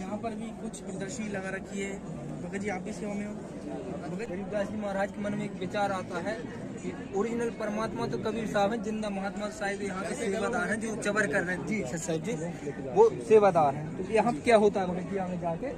यहाँ पर भी कुछ प्रदर्शनी लगा रखी है। भगत जी आप भी सेवा में हो। गरीबदास जी महाराज के मन में एक विचार आता है कि ओरिजिनल परमात्मा तो कबीर साहब हैं, जिंदा महात्मा साहिब यहाँ के सेवादार हैं जो चबर कर रहे हैं। जी सच साहिब जी वो सेवादार हैं। तो यहाँ क्या होता है भगत जी आगे जाके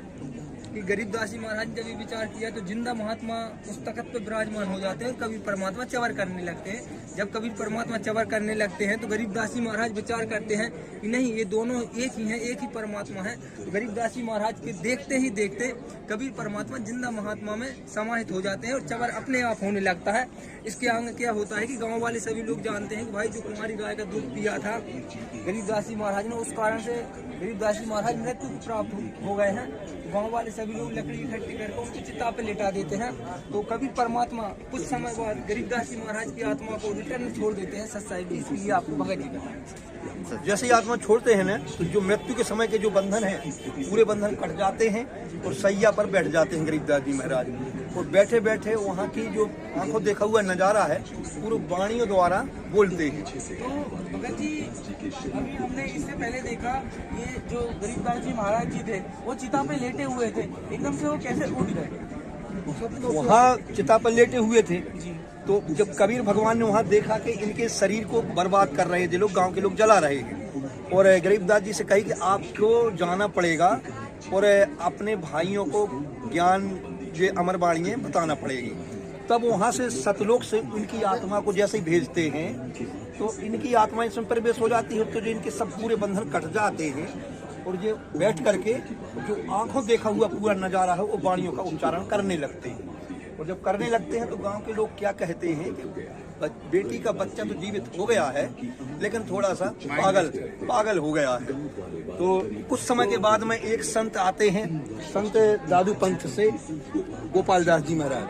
कि गरीबदास जी महाराज ने जब ये विचार किया तो जिंदा महात्मा उस तख्त पे विराजमान हो जाते हैं, कबीर परमात्मा चबर करने लगते हैं। जब कबीर परमात्मा चबर करने लगते हैं तो गरीबदास जी महाराज विचार करते हैं कि नहीं ये दोनों एक ही हैं, एक ही परमात्मा है। तो गरीबदास जी महाराज के देखते ही देखते कबीर परमात्मा जिंदा महात्मा में समाहित हो जाते हैं और चबर अपने आप होने लगता है। इसके आगे क्या होता है कि गाँव वाले सभी लोग जानते हैं कि भाई जो कुमारी गाय का दूध पिया था गरीबदास जी महाराज ने, उस कारण से गरीबदास जी महाराज मृत्यु प्राप्त हो गए हैं। गाँव वाले सभी लोग लकड़ी इकट्ठी करके उसकी चिता पे लेटा देते हैं। तो कबीर परमात्मा कुछ समय बाद गरीबदास जी महाराज की आत्मा को रिटर्न छोड़ देते हैं। सच साहिब जी इसके लिए आपको भगत जी बताएं। जैसे ही आत्मा छोड़ते हैं ना तो जो मृत्यु के समय के जो बंधन हैं पूरे बंधन कट जाते हैं और सैया पर बैठ जाते हैं गरीबदास जी महाराज। और बैठे बैठे वहाँ की जो आंखों देखा हुआ नज़ारा है पूरे वाणियों द्वारा बोलते हैं। तो भगत जी अभी हमने इससे पहले देखा ये जो गरीबदास जी महाराज जी थे वो चिता पे लेटे हुए थे, एकदम से वो कैसे उठ गए? वहाँ चिता पर लेटे हुए थे तो जब कबीर भगवान ने वहाँ देखा कि इनके शरीर को बर्बाद कर रहे थे लोग, गांव के लोग जला रहे हैं और गरीबदास जी से कही कि आपको जाना पड़ेगा और अपने भाइयों को ज्ञान जो अमर वाणी बताना पड़ेगी। तब वहाँ से सतलोक से उनकी आत्मा को जैसे ही भेजते हैं तो इनकी आत्मा इसमें प्रवेश हो जाती है। तो जो इनके सब पूरे बंधन कट जाते हैं और ये बैठ करके जो आंखों देखा हुआ पूरा नज़ारा है वो वाणियों का उच्चारण करने लगते हैं। और जब करने लगते हैं तो गांव के लोग क्या कहते हैं कि बेटी का बच्चा तो जीवित हो गया है लेकिन थोड़ा सा पागल हो गया है। तो कुछ समय के बाद में एक संत आते हैं, संत दादू पंथ से गोपाल दास जी महाराज।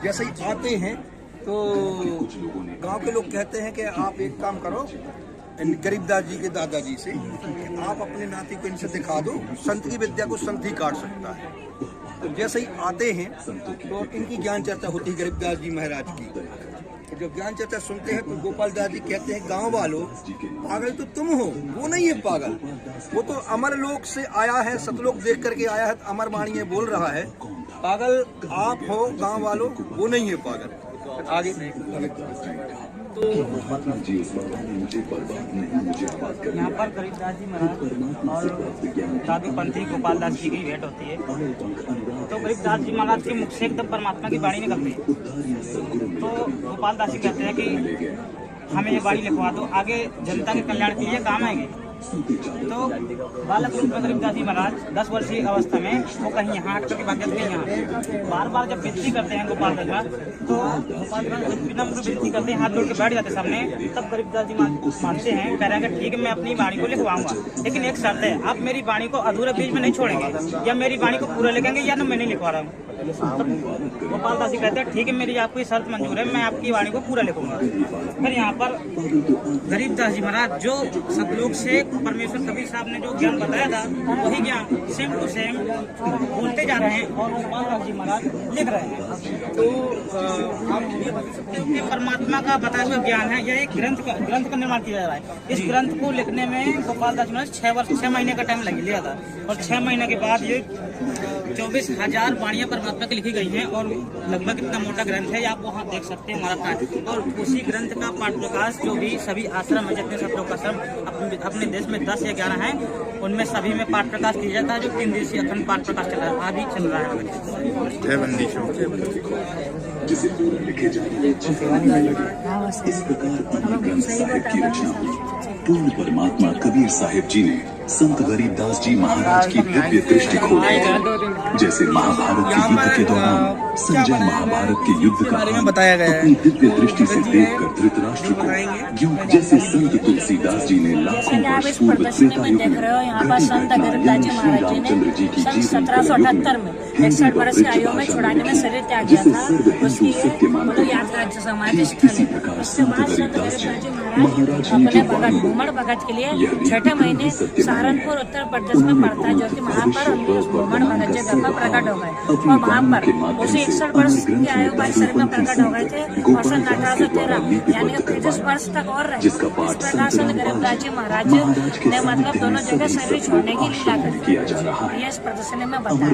जैसे ही आते हैं तो गांव के लोग कहते हैं कि आप एक काम करो गरीबदास जी के दादाजी से कि आप अपने नाती को इनसे दिखा दो, संत की विद्या को संत ही काट सकता है। तो जैसे ही आते हैं तो इनकी ज्ञान चर्चा होती है गरीबदास जी महाराज की। जब ज्ञान चर्चा सुनते हैं तो गोपाल दास जी कहते हैं गांव वालों पागल तो तुम हो, वो नहीं है पागल, वो तो अमर लोक से आया है, सतलोक देख करके आया है, अमर वाणी बोल रहा है। पागल आप हो गांव वालों, वो नहीं है पागल। आगे तो यहाँ पर गरीबदास जी महाराज और दादू पंथी गोपाल दास जी की भेंट होती है। तो गरीबदास जी महाराज के मुख से एकदम परमात्मा की वाणी निकलती है। तो गोपाल दास जी कहते हैं कि हमें ये वाणी लिखवा दो, आगे जनता के कल्याण के लिए काम आएंगे। तो बालक रूप में गरीबदास जी महाराज 10 वर्षीय अवस्था में वो कहीं यहाँ हट करके भाग जाते हैं। यहाँ बार बार जब विनती करते हैं गोपाल दास तो गोपाल दास विनम्र विनती करते हैं, हाथ जोड़ के बैठ जाते सामने। तब गरीबदास जी मानते हैं, कह रहे हैं कि ठीक है मैं अपनी वाणी को लिखवाऊंगा, लेकिन एक शर्त है, आप मेरी वाणी को अधूरे बीच में नहीं छोड़ेंगे, या मेरी वाणी को पूरा लिखेंगे या मैं नहीं लिखवा रहा हूँ। गोपाल दास जी कहते हैं ठीक है मेरी आपकी शर्त मंजूर है, मैं आपकी वाणी को पूरा लिखूंगा। फिर यहाँ पर गरीबदास जी महाराज जो सतलोक से परमेश्वर कबीर साहब ने जो ज्ञान बताया था वही ज्ञान सेम टू सेम बोलते जा रहे हैं और गोपाल दास जी महाराज लिख रहे हैं। तो आप ये बता सकते हो कि परमात्मा का बताया हुआ ज्ञान है, यह एक ग्रंथ का निर्माण किया जा रहा है। इस ग्रंथ को लिखने में गोपाल दास जी महाराज 6 महीने का टाइम लग लिया था और 6 महीने के बाद ये 24,000 वाणियाँ परमात्मा की लिखी गई हैं और लगभग इतना मोटा ग्रंथ है, आप वहाँ देख सकते हैं हमारा पाठ। और उसी ग्रंथ का पाठ प्रकाश जो भी सभी आश्रम है, जितने सत्रों का आश्रम अपने देश में 10 या 11 हैं, उनमें सभी में पाठ प्रकाश किया जाता है, जो 3 दिवसीय अखंड पाठ प्रकाश चल रहा है, अभी चल रहा है। पूर्ण परमात्मा कबीर साहिब जी ने संत गरीबदास जी महाराज की दिव्य दृष्टि खोली। जैसे महाभारत के युद्ध के दौरान संजय महाभारत के युद्ध का बताया गया है, अपनी दिव्य दृष्टि से देखकर धृतराष्ट्र को, जैसे संत तुलसीदास जी ने लाखों वर्ष पूर्व त्रेता युग में रामचंद्र जी की जीवन 1778 में 61 वर्ष की आयु में छुड़ाने में शरीर त्याग गया था, उसकी याद राज्य समाधि स्थल है। उसके बाद संत गरीबदास जी महाराज अपने भगत घूमड़ भगत के लिए 6ठे महीने सहारनपुर उत्तर प्रदेश में पड़ता है, जो कि वहाँ पर घूमड़ भगत जी घर पर प्रकट हो गए और वहाँ पर उसी 61 वर्ष की आयु बाई शरीर में प्रकट हो गए थे और सन 1813 यानी कि 35 वर्ष तक और रहे। इस प्रकार संत गरीबदास जी महाराज ने मतलब दोनों जगह शरीर छोड़ने की लीला करी। ये इस प्रदर्शनी में बताया।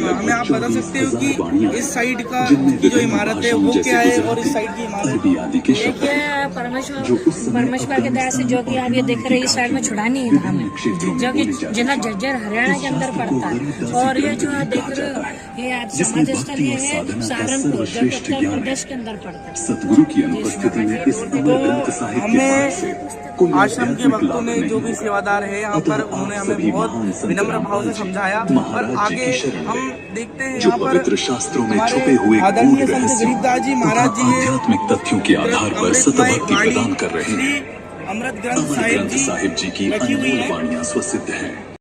हमें आप बता सकते हो कि इस साइड का की जो इमारत है वो क्या है और इस साइड की इमारत देखिए परमेश्वर के दया से जो कि आप ये देख रहे हैं इस साइड में छुड़ानी है धाम है जो कि जिला झज्जर हरियाणा के अंदर पड़ता है। और ये जो आप देख रहे हो ये आज समाधि स्थल ये है सहारनपुर जो कि उत्तर प्रदेश के अंदर पड़ता है। सतगुरु की अनुपस्थिति में इस अमर ग्रंथ साहिब के पाठ से कोई आश्रम के भक्तों ने जो भी सेवादार है यहाँ पर उन्होंने हमें बहुत विनम्र भाव से समझाया। और आगे हम देखते हैं जो यहाँ पर पवित्र शास्त्रों में छुपे हुए आदरणीय गूढ़ संत रहस्य गरीबदास जी महाराज जी है आध्यात्मिक तथ्यों के आधार पर सतभक्ति प्रदान कर रहे हैं। अमृत ग्रंथ अमर ग्रंथ साहिब साहिब जी की रखी हुई अनमोल है। वाणियां स्वसिद्ध हैं।